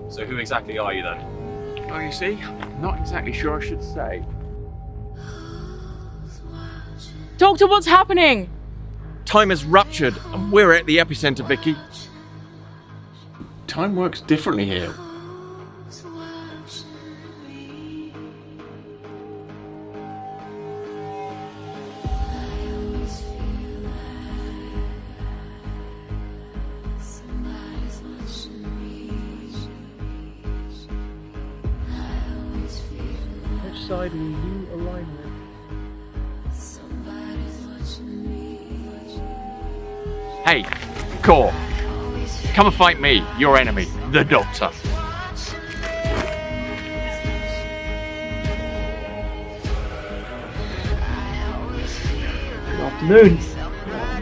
So who exactly are you then? Oh, you see, not exactly sure I should say. Doctor, what's happening? Time has ruptured and we're at the epicenter, Vicky. Time works differently here. Which side will you align with? Hey, Core, come and fight me, your enemy, the Doctor. Good afternoon.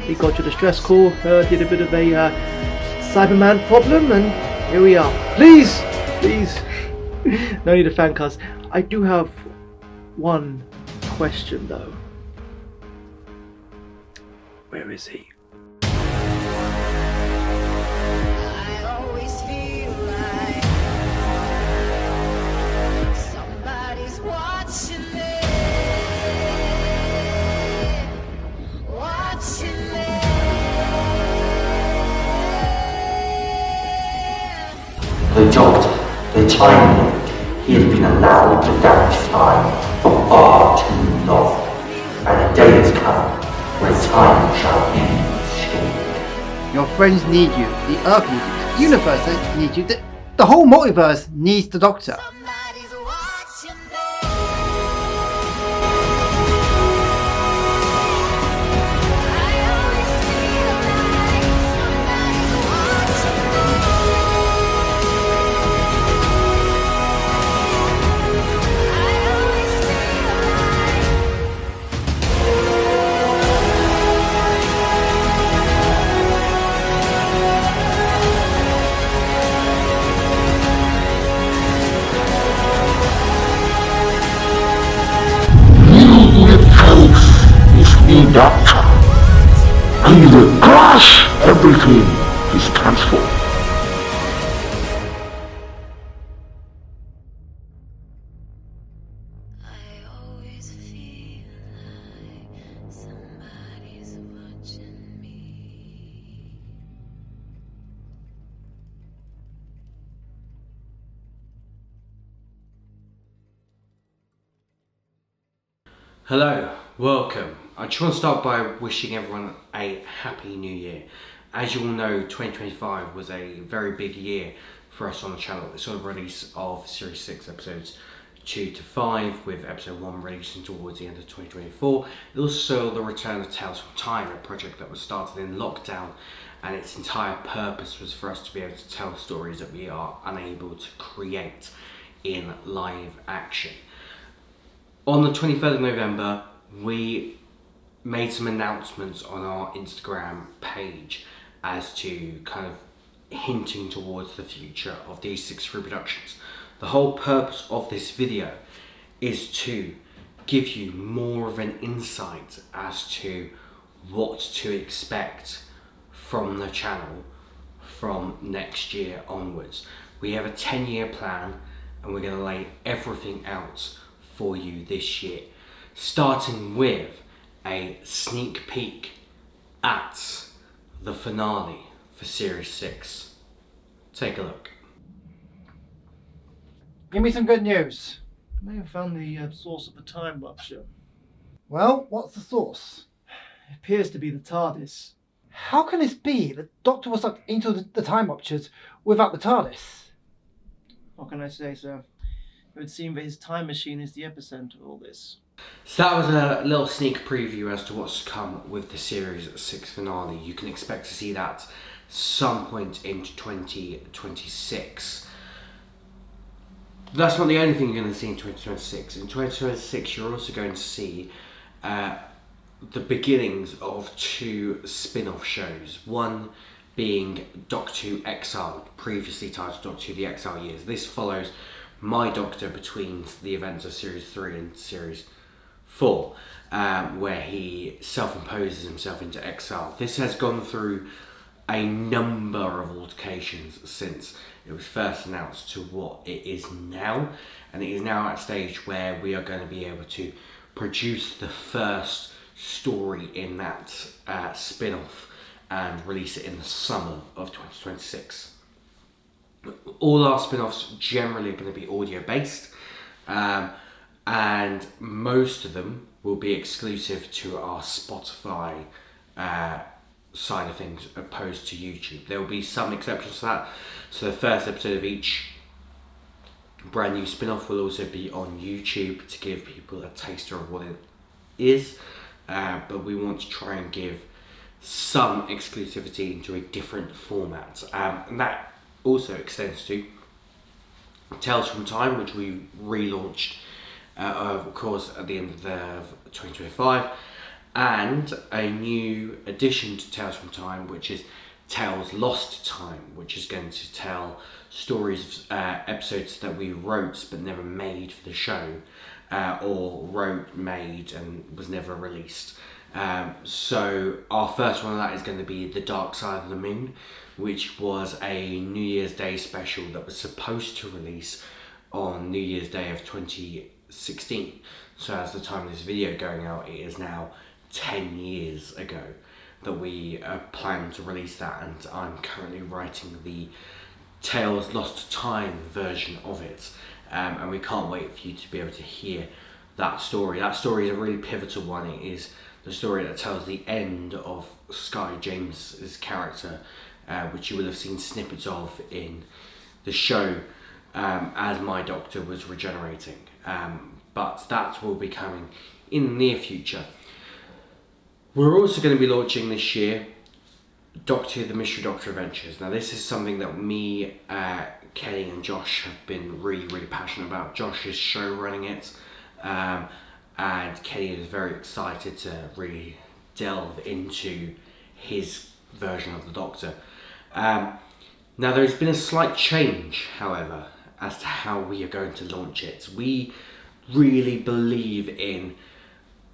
We got your distress call, did a bit of a Cyberman problem, and here we are. Please, no need to thank us. I do have one question though. Where is he? The Doctor, the Time Lord, he has been allowed to damage time for far too long, and the day has come when time shall be restored. Your friends need you, the Earth needs you, the universe needs you, the whole multiverse needs the Doctor. The Doctor, he will crush everything he's transformed. Hello, welcome. I just want to start by wishing everyone a happy new year. As you all know, 2025 was a very big year for us on the channel. It's on the release of Series 6 episodes 2 to 5, with episode 1 releasing towards the end of 2024. It also saw the return of Tales from Time, a project that was started in lockdown, and its entire purpose was for us to be able to tell stories that we are unable to create in live action. On the 23rd of November, we made some announcements on our Instagram page as to kind of hinting towards the future of DC63 Productions. The whole purpose of this video is to give you more of an insight as to what to expect from the channel from next year onwards. We have a 10-year plan and we're going to lay everything out for you this year, starting with a sneak peek at the finale for Series 6. Take a look. Give me some good news. I may have found the source of the time rupture. Well, what's the source? It appears to be the TARDIS. How can this be? The Doctor was sucked into the time ruptures without the TARDIS. What can I say, sir? It would seem that his time machine is the epicenter of all this. So that was a little sneak preview as to what's to come with the Series 6 finale. You can expect to see that some point into 2026. That's not the only thing you're going to see in 2026. In 2026 you're also going to see the beginnings of 2 spin-off shows. One being Doctor Who Exiled, previously titled Doctor Who The Exile Years. This follows my Doctor between the events of Series 3 and Series 4, where he self-imposes himself into exile. This has gone through a number of altercations since it was first announced to what it is now, and it is now at a stage where we are going to be able to produce the first story in that spin-off and release it in the summer of 2026. All our spin-offs generally are going to be audio based, and most of them will be exclusive to our Spotify side of things opposed to YouTube. There will be some exceptions to that. So the first episode of each brand new spin-off will also be on YouTube to give people a taster of what it is, but we want to try and give some exclusivity into a different format, and that also extends to Tales from Time, which we relaunched of course at the end of 2025, and a new addition to Tales from Time, which is Tales Lost to Time, which is going to tell stories, episodes that we wrote but never made for the show, or wrote, made and was never released. So our first one of that is going to be The Dark Side of the Moon, which was a New Year's Day special that was supposed to release on New Year's Day of 2016. So as the time of this video going out, it is now 10 years ago that we planned to release that, and I'm currently writing the Tales Lost to Time version of it, and we can't wait for you to be able to hear that story. That story is a really pivotal one. It is the story that tells the end of Sky James's character, which you will have seen snippets of in the show as my Doctor was regenerating. But that will be coming in the near future. We're also going to be launching this year Doctor Who, The Mystery Doctor Adventures. Now this is something that me, Kenny and Josh have been really passionate about. Josh is show running it, and Kenny is very excited to really delve into his version of the Doctor. Now there's been a slight change, however, as to how we are going to launch it. We really believe in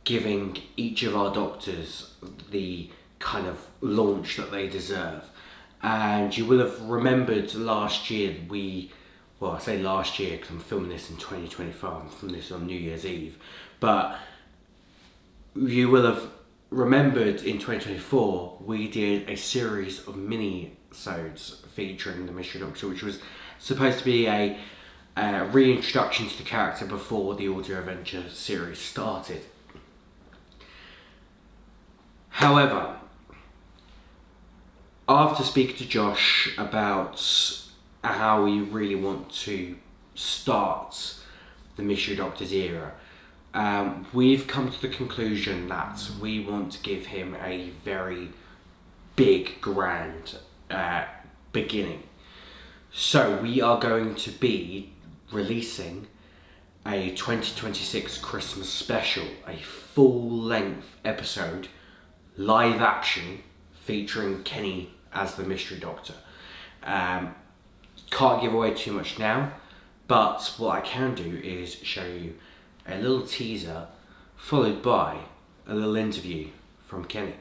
giving each of our Doctors the kind of launch that they deserve. And you will have remembered last year I say last year because I'm filming this in 2025, I'm filming this on New Year's Eve, but you will have remembered in 2024 we did a series of mini-sodes featuring the Mystery Doctor, which was supposed to be a reintroduction to the character before the audio adventure series started. However, after speaking to Josh about how we really want to start the Mystery Doctor's era, we've come to the conclusion that we want to give him a very big, grand beginning. So we are going to be releasing a 2026 Christmas special, a full-length episode, live action, featuring Kenny as the Mystery Doctor. Can't give away too much now, but what I can do is show you a little teaser followed by a little interview from Kenny.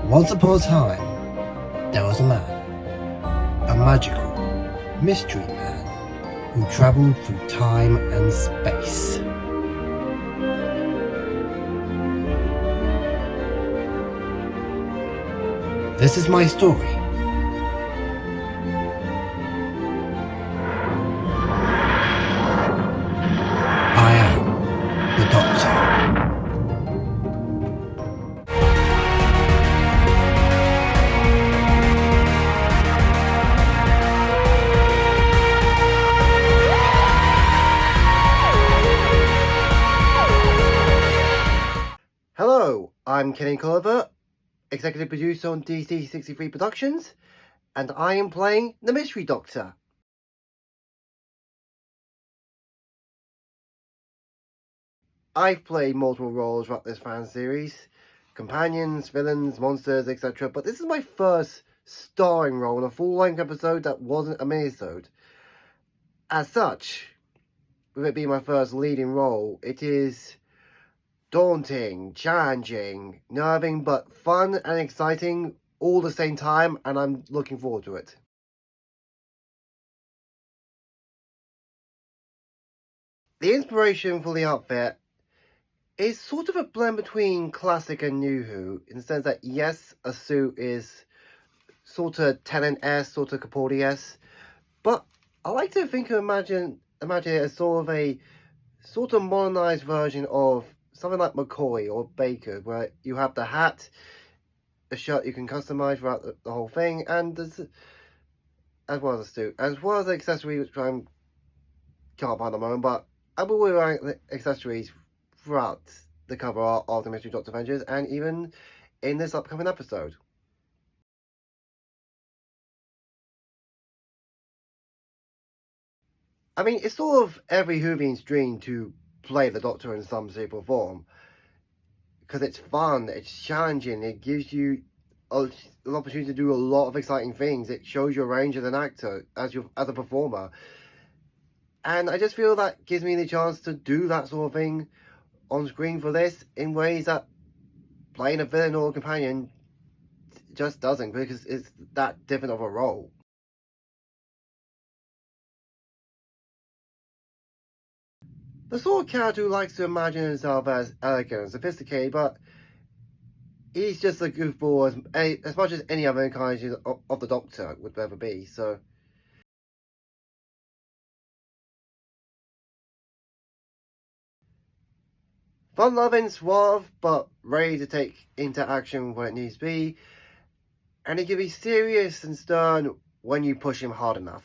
Once upon a time, there was a man, a magical mystery man who travelled through time and space. This is my story. I am the Doctor. Hello, I'm Kenny Culliver, executive producer on DC63 Productions, and I am playing the Mystery Doctor. I've played multiple roles throughout this fan series, companions, villains, monsters, etc., but this is my first starring role in a full-length episode that wasn't a minisode. As such, with it being my first leading role, it is daunting, challenging, nerving, but fun and exciting all at the same time, and I'm looking forward to it. The inspiration for the outfit is sort of a blend between classic and new Who, in the sense that yes, a suit is sort of Tennant-esque, sort of Capaldi-esque, but I like to think of imagine it as sort of modernized version of something like McCoy or Baker, where you have the hat, a shirt you can customize throughout the whole thing, and there's, as well as a suit, as well as the accessories, which I can't find at the moment, but I will be wearing the accessories throughout the cover art of the Mystery Doctor Avengers, and even in this upcoming episode. I mean, it's sort of every Whovian's dream to play the Doctor in some shape or form, because it's fun, it's challenging, it gives you an opportunity to do a lot of exciting things, it shows your range as an actor, as a performer, and I just feel that gives me the chance to do that sort of thing on screen for this in ways that playing a villain or a companion just doesn't, because it's that different of a role. The sort of character who likes to imagine himself as elegant and sophisticated, but he's just a goofball as much as any other incarnation of the Doctor would ever be, so. Fun-loving, suave, but ready to take into action when it needs to be, and he can be serious and stern when you push him hard enough.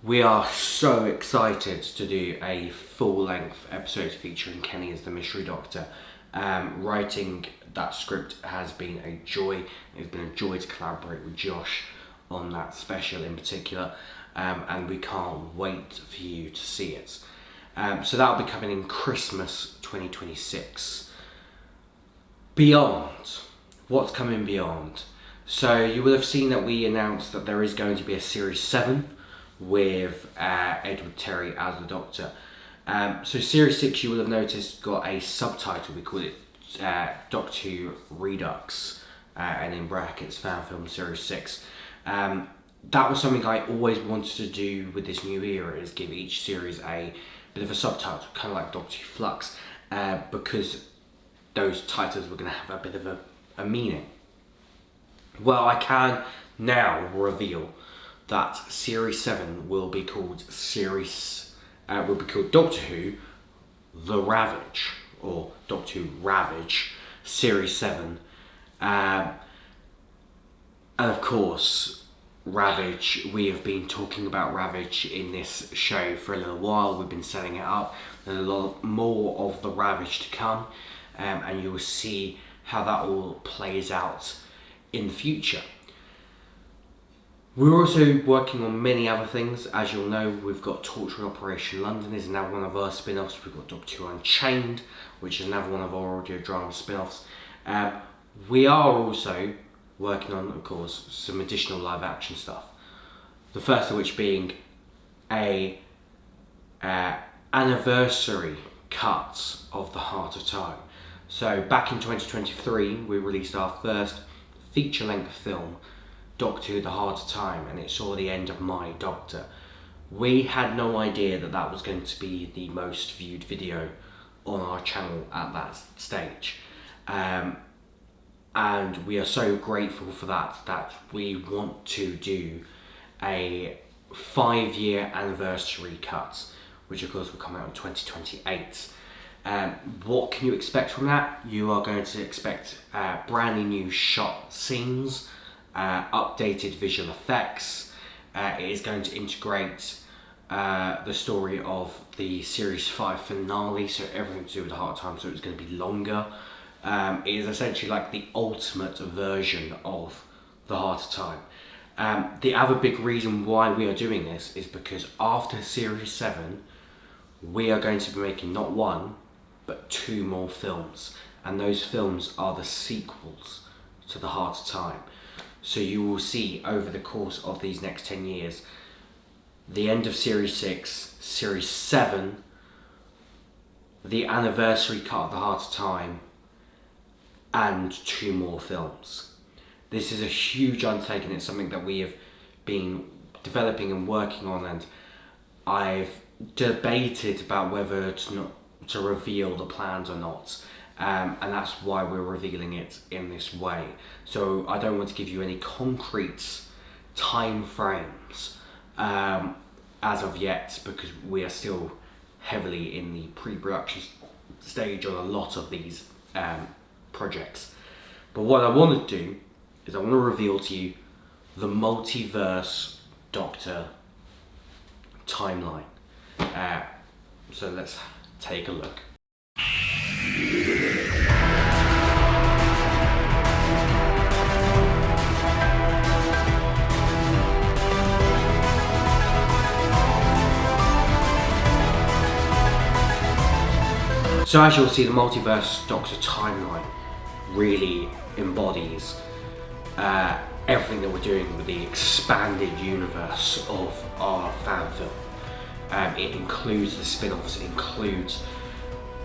We are so excited to do a full-length episode featuring Kenny as the Mystery Doctor. Writing that script has been a joy. It's been a joy to collaborate with Josh on that special in particular, and we can't wait for you to see it. So that'll be coming in Christmas 2026. Beyond, what's coming beyond? So you will have seen that we announced that there is going to be a Series 7 with Edward Terry as the Doctor. So Series 6, you will have noticed, got a subtitle. We call it Doctor Who Redux, and in brackets Fan Film Series 6. That was something I always wanted to do with this new era, is give each series a bit of a subtitle, kind of like Doctor Who Flux, because those titles were going to have a bit of a meaning. Well, I can now reveal that Series 7 will be called Doctor Who The Ravage, or Doctor Who Ravage Series 7. And of course, Ravage, we have been talking about Ravage in this show for a little while. We've been setting it up. There's a lot more of the Ravage to come, and you will see how that all plays out in the future. We're also working on many other things. As you'll know, we've got Torturing Operation London is now one of our spin-offs. We've got Doctor Who Unchained, which is another one of our audio drama spin-offs. We are also working on, of course, some additional live action stuff. The first of which being a anniversary cut of The Heart of Time. So back in 2023, we released our first feature-length film, Doctor Who The Heart of Time, and it saw the end of My Doctor. We had no idea that that was going to be the most viewed video on our channel at that stage. And we are so grateful for that we want to do a 5-year anniversary cut, which of course will come out in 2028. What can you expect from that? You are going to expect brand new shot scenes, updated visual effects. It is going to integrate the story of the Series 5 finale, so everything to do with the Heart of Time, so it's going to be longer. It is essentially like the ultimate version of the Heart of Time. The other big reason why we are doing this is because after Series 7, we are going to be making not one, but 2 more films. And those films are the sequels to the Heart of Time. So you will see over the course of these next 10 years, the end of Series 6, Series 7, the anniversary cut of The Heart of Time, and 2 more films. This is a huge undertaking. It's something that we have been developing and working on, and I've debated about whether to reveal the plans or not, and that's why we're revealing it in this way. So I don't want to give you any concrete time frames as of yet, because we are still heavily in the pre-production stage on a lot of these projects. But what I want to do is I want to reveal to you the multiverse Doctor timeline. So let's take a look. So as you'll see, the multiverse Doctor timeline really embodies everything that we're doing with the expanded universe of our fan film. It includes the spin-offs, it includes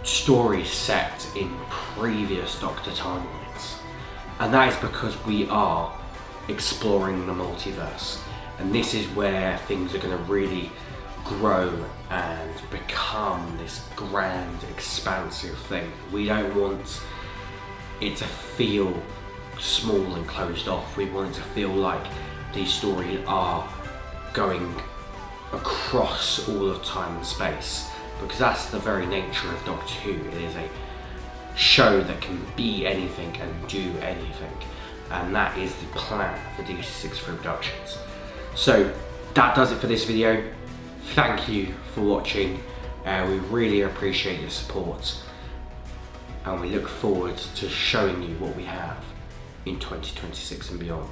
stories set in previous Doctor timelines. And that is because we are exploring the multiverse. And this is where things are going to really grow and become this grand, expansive thing. We don't want it to feel small and closed off. We want it to feel like these stories are going across all of time and space, because that's the very nature of Doctor Who. It is a show that can be anything and do anything, and that is the plan for DC63 Productions. So that does it for this video. Thank you for watching. We really appreciate your support, and we look forward to showing you what we have in 2026 and beyond.